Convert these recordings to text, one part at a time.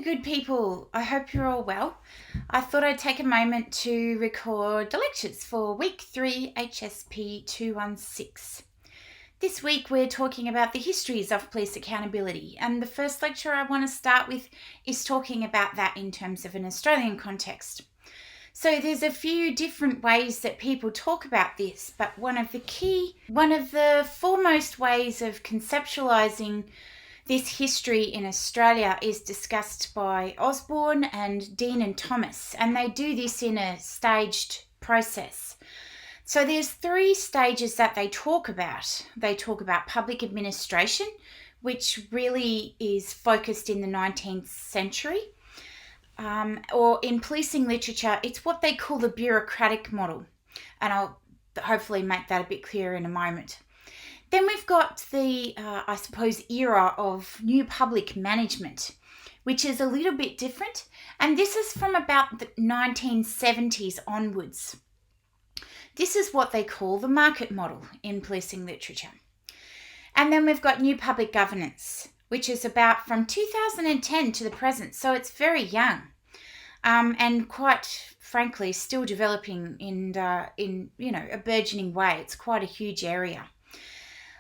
you good people. I hope you're all well. I thought I'd take a moment to record the lectures for week 3 HSP216. This week we're talking about the histories of police accountability, and the first lecture I want to start with is talking about that in terms of an Australian context. So there's a few different ways that people talk about this, but one of the foremost ways of conceptualising this history in Australia is discussed by Osborne and Dean and Thomas, and they do this in a staged process. So there's 3 stages that they talk about. They talk about public administration, which really is focused in the 19th century. Or in policing literature, it's what they call the bureaucratic model. And I'll hopefully make that a bit clearer in a moment. Then we've got the, era of new public management, which is a little bit different. And this is from about the 1970s onwards. This is what they call the market model in policing literature. And then we've got new public governance, which is about from 2010 to the present. So it's very young and quite frankly still developing in a burgeoning way. It's quite a huge area.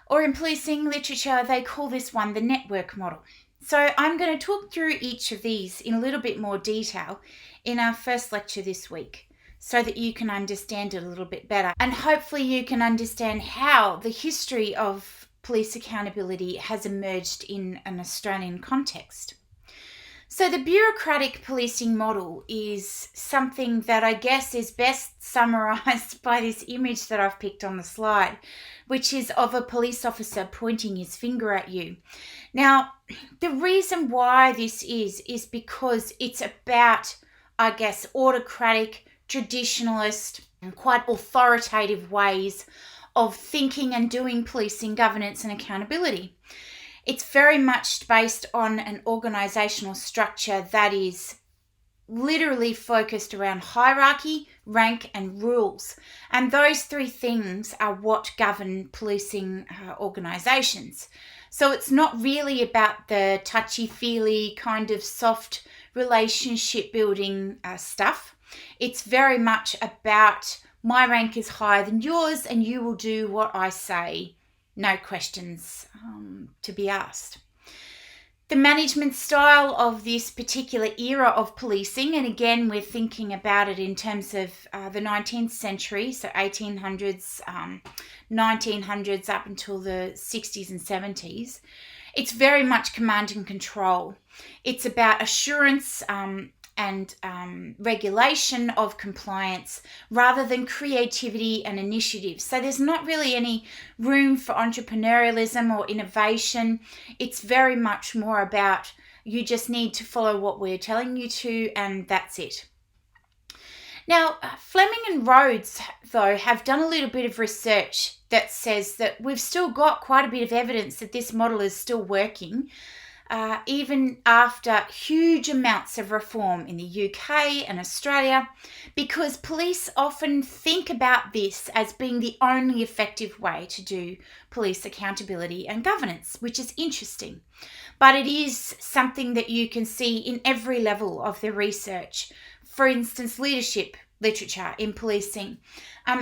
Or in policing literature, they call this one the network model. So I'm going to talk through each of these in a little bit more detail in our first lecture this week so that you can understand it a little bit better. And hopefully you can understand how the history of police accountability has emerged in an Australian context. So the bureaucratic policing model is something that I guess is best summarised by this image that I've picked on the slide, which is of a police officer pointing his finger at you. Now, the reason why this is because it's about, I guess, autocratic, traditionalist, and quite authoritative ways of thinking and doing policing, governance and accountability. It's very much based on an organisational structure that is literally focused around hierarchy, rank and rules. And those 3 things are what govern policing organisations. So it's not really about the touchy-feely kind of soft relationship building stuff. It's very much about my rank is higher than yours and you will do what I say. No questions to be asked. The management style of this particular era of policing, and again we're thinking about it in terms of the 19th century, so 1800s, 1900s up until the 60s and 70s, it's very much command and control. It's about assurance and regulation of compliance rather than creativity and initiative. So there's not really any room for entrepreneurialism or innovation. It's very much more about you just need to follow what we're telling you to, and that's it. Now, Fleming and Rhodes, though, have done a little bit of research that says that we've still got quite a bit of evidence that this model is still working, even after huge amounts of reform in the UK and Australia, because police often think about this as being the only effective way to do police accountability and governance, which is interesting. But it is something that you can see in every level of the research. For instance, leadership literature in policing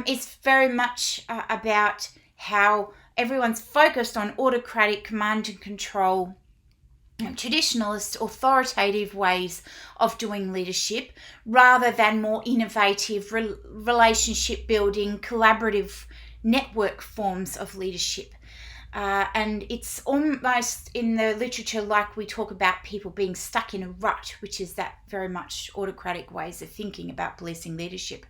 is very much about how everyone's focused on autocratic command and control, traditionalist, authoritative ways of doing leadership rather than more innovative relationship building, collaborative network forms of leadership. And it's almost in the literature like we talk about people being stuck in a rut, which is that very much autocratic ways of thinking about policing leadership.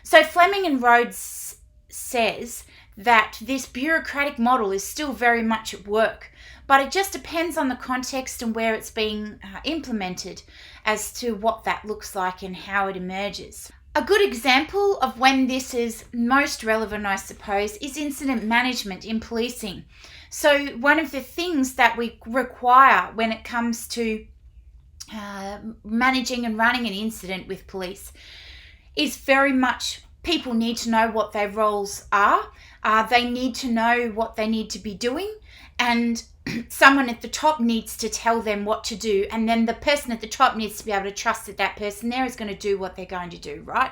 So Fleming and Rhodes says that this bureaucratic model is still very much at work, but it just depends on the context and where it's being implemented as to what that looks like and how it emerges. A good example of when this is most relevant, I suppose, is incident management in policing. So one of the things that we require when it comes to managing and running an incident with police is very much people need to know what their roles are. They need to know what they need to be doing, and someone at the top needs to tell them what to do, and then the person at the top needs to be able to trust that that person there is going to do what they're going to do, right?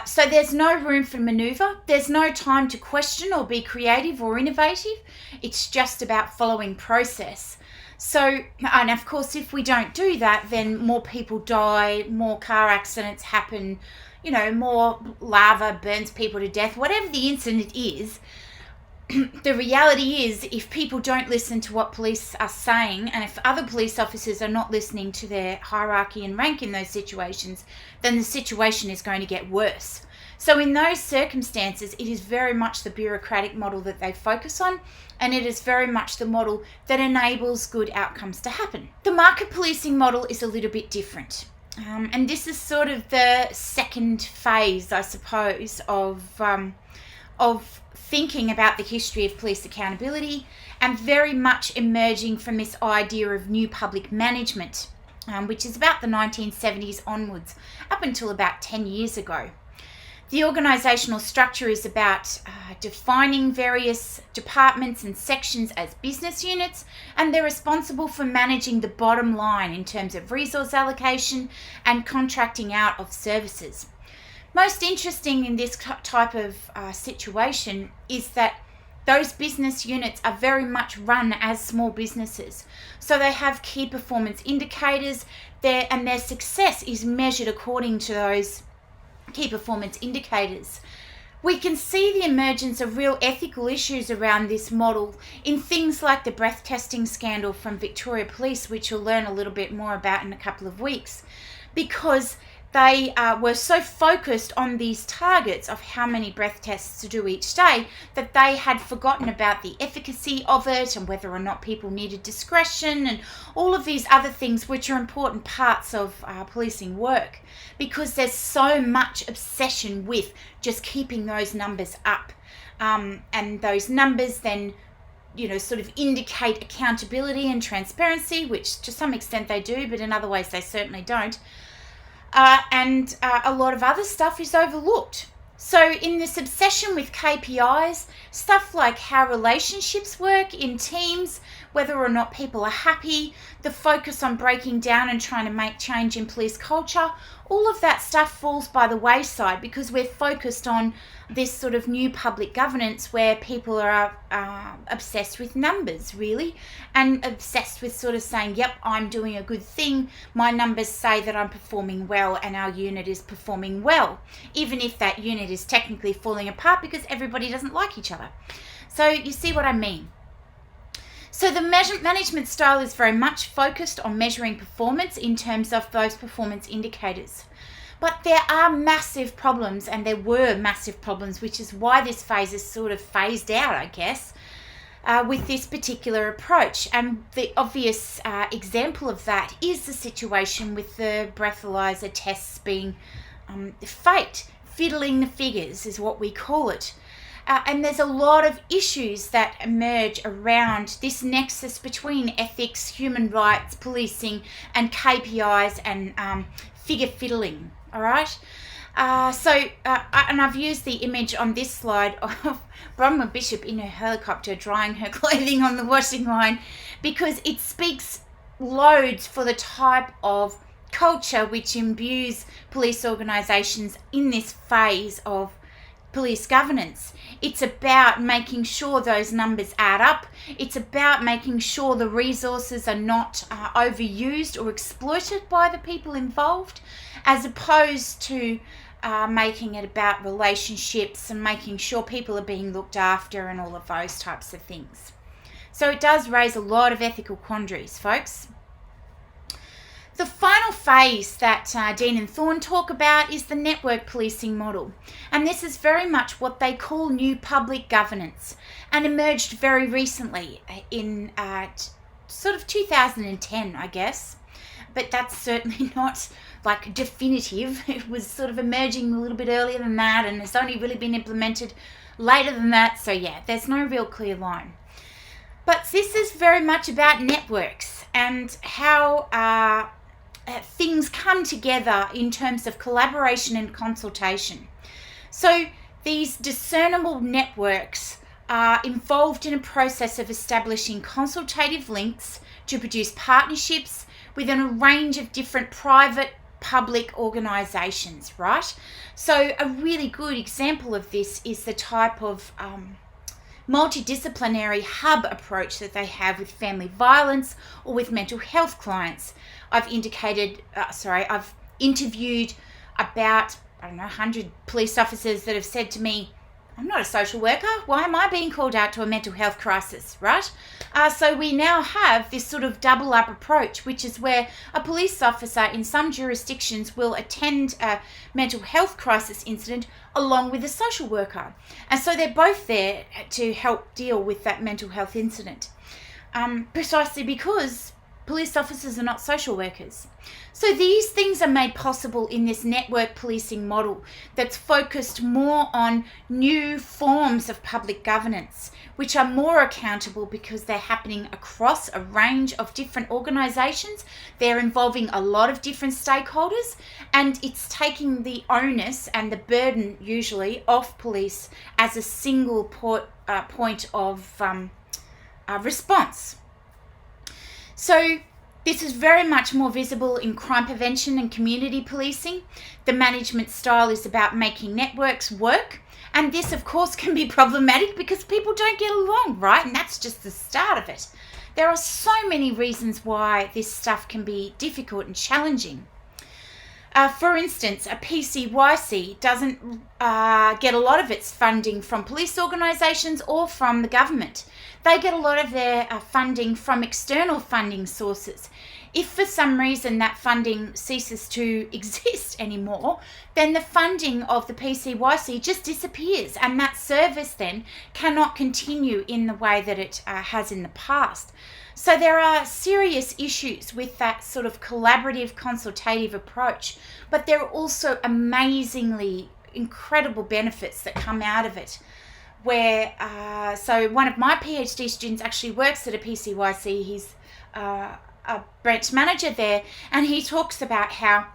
So there's no room for maneuver. There's no time to question or be creative or innovative. It's just about following process. So, and of course, if we don't do that, then more people die, more car accidents happen, more lava burns people to death, whatever the incident is. The reality is, if people don't listen to what police are saying, and if other police officers are not listening to their hierarchy and rank in those situations, then the situation is going to get worse. So in those circumstances, it is very much the bureaucratic model that they focus on, and it is very much the model that enables good outcomes to happen. The market policing model is a little bit different. And this is sort of the second phase, I suppose, of thinking about the history of police accountability, and very much emerging from this idea of new public management, which is about the 1970s onwards, up until about 10 years ago. The organisational structure is about defining various departments and sections as business units, and they're responsible for managing the bottom line in terms of resource allocation and contracting out of services. Most interesting in this type of situation is that those business units are very much run as small businesses. So they have key performance indicators there, and their success is measured according to those key performance indicators. We can see the emergence of real ethical issues around this model in things like the breath testing scandal from Victoria Police, which you'll learn a little bit more about in a couple of weeks, because they were so focused on these targets of how many breath tests to do each day that they had forgotten about the efficacy of it and whether or not people needed discretion and all of these other things which are important parts of policing work, because there's so much obsession with just keeping those numbers up. And those numbers then sort of indicate accountability and transparency, which to some extent they do, but in other ways they certainly don't. And a lot of other stuff is overlooked. So in this obsession with KPIs, stuff like how relationships work in teams, whether or not people are happy, the focus on breaking down and trying to make change in police culture, all of that stuff falls by the wayside because we're focused on this sort of new public governance where people are obsessed with numbers, really, and obsessed with sort of saying, yep, I'm doing a good thing, my numbers say that I'm performing well and our unit is performing well, even if that unit is technically falling apart because everybody doesn't like each other. So you see what I mean. So the management style is very much focused on measuring performance in terms of those performance indicators. But there are massive problems, and there were massive problems, which is why this phase is sort of phased out, I guess, with this particular approach. And the obvious example of that is the situation with the breathalyzer tests being faked. Fiddling the figures is what we call it. And there's a lot of issues that emerge around this nexus between ethics, human rights, policing, and KPIs and figure fiddling, all right? And I've used the image on this slide of Bronwyn Bishop in her helicopter drying her clothing on the washing line because it speaks loads for the type of culture which imbues police organisations in this phase of police governance. It's about making sure those numbers add up. It's about making sure the resources are not overused or exploited by the people involved, as opposed to making it about relationships and making sure people are being looked after and all of those types of things. So it does raise a lot of ethical quandaries, folks. The final phase that Dean and Thorne talk about is the network policing model. And this is very much what they call new public governance and emerged very recently in sort of 2010, I guess. But that's certainly not like definitive. It was sort of emerging a little bit earlier than that, and it's only really been implemented later than that. So yeah, there's no real clear line. But this is very much about networks and how things come together in terms of collaboration and consultation. So these discernible networks are involved in a process of establishing consultative links to produce partnerships within a range of different private public organisations, right? So a really good example of this is the type of multidisciplinary hub approach that they have with family violence or with mental health clients. I've interviewed about, 100 police officers that have said to me, I'm not a social worker. Why am I being called out to a mental health crisis, right? So we now have this sort of double up approach, which is where a police officer in some jurisdictions will attend a mental health crisis incident along with a social worker. And so they're both there to help deal with that mental health incident, precisely because police officers are not social workers. So these things are made possible in this network policing model that's focused more on new forms of public governance, which are more accountable because they're happening across a range of different organisations. They're involving a lot of different stakeholders, and it's taking the onus and the burden usually off police as a single point of response. So this is very much more visible in crime prevention and community policing. The management style is about making networks work. And this, of course, can be problematic because people don't get along, right? And that's just the start of it. There are so many reasons why this stuff can be difficult and challenging. For instance, a PCYC doesn't get a lot of its funding from police organisations or from the government. They get a lot of their funding from external funding sources. If for some reason that funding ceases to exist anymore, then the funding of the PCYC just disappears, and that service then cannot continue in the way that it has in the past. So there are serious issues with that sort of collaborative, consultative approach, but there are also amazingly incredible benefits that come out of it. So one of my PhD students actually works at a PCYC. He's a branch manager there, and he talks about how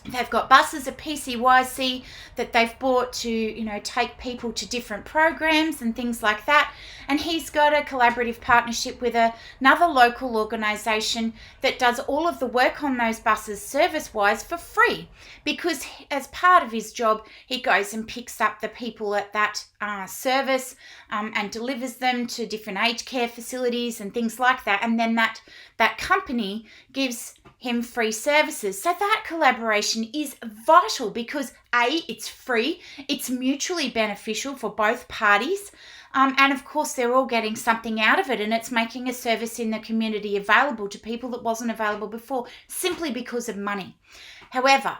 they've got buses at PCYC that they've bought to, take people to different programs and things like that. And he's got a collaborative partnership with another local organisation that does all of the work on those buses service-wise for free, because as part of his job, he goes and picks up the people at that service and delivers them to different aged care facilities and things like that. And then that company gives him free services. So that collaboration is vital because A, it's free, it's mutually beneficial for both parties, and of course they're all getting something out of it, and it's making a service in the community available to people that wasn't available before simply because of money. However,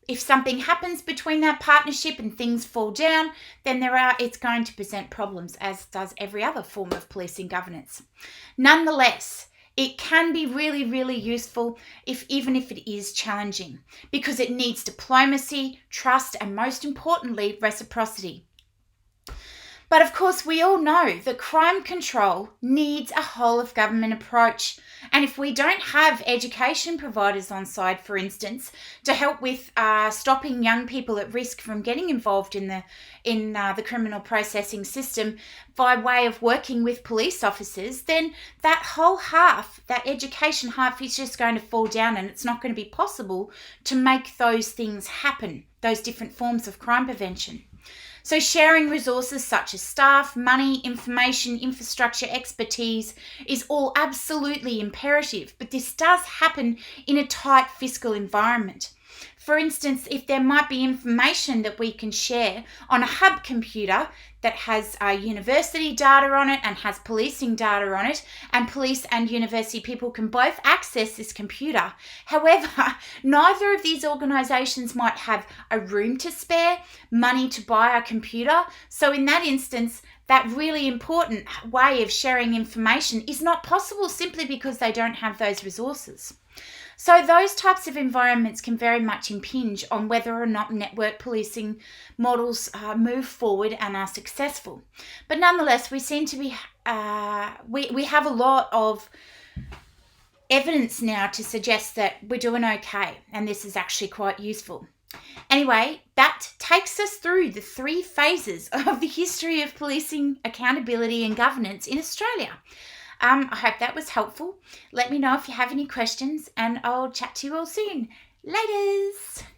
if something happens between that partnership and things fall down, then it's going to present problems, as does every other form of policing governance. Nonetheless, it can be really, really useful even if it is challenging, because it needs diplomacy, trust, and most importantly, reciprocity. But of course, we all know that crime control needs a whole of government approach. And if we don't have education providers on side, for instance, to help with stopping young people at risk from getting involved in the criminal processing system by way of working with police officers, then that whole half, that education half, is just going to fall down, and it's not going to be possible to make those things happen, those different forms of crime prevention. So sharing resources such as staff, money, information, infrastructure, expertise is all absolutely imperative, but this does happen in a tight fiscal environment. For instance, if there might be information that we can share on a hub computer that has university data on it and has policing data on it, and police and university people can both access this computer. However, neither of these organisations might have a room to spare, money to buy a computer. So in that instance, that really important way of sharing information is not possible simply because they don't have those resources. So those types of environments can very much impinge on whether or not network policing models move forward and are successful. But nonetheless, we seem to be, we have a lot of evidence now to suggest that we're doing okay, and this is actually quite useful. Anyway, that takes us through the 3 phases of the history of policing, accountability and governance in Australia. I hope that was helpful. Let me know if you have any questions and I'll chat to you all soon. Laters!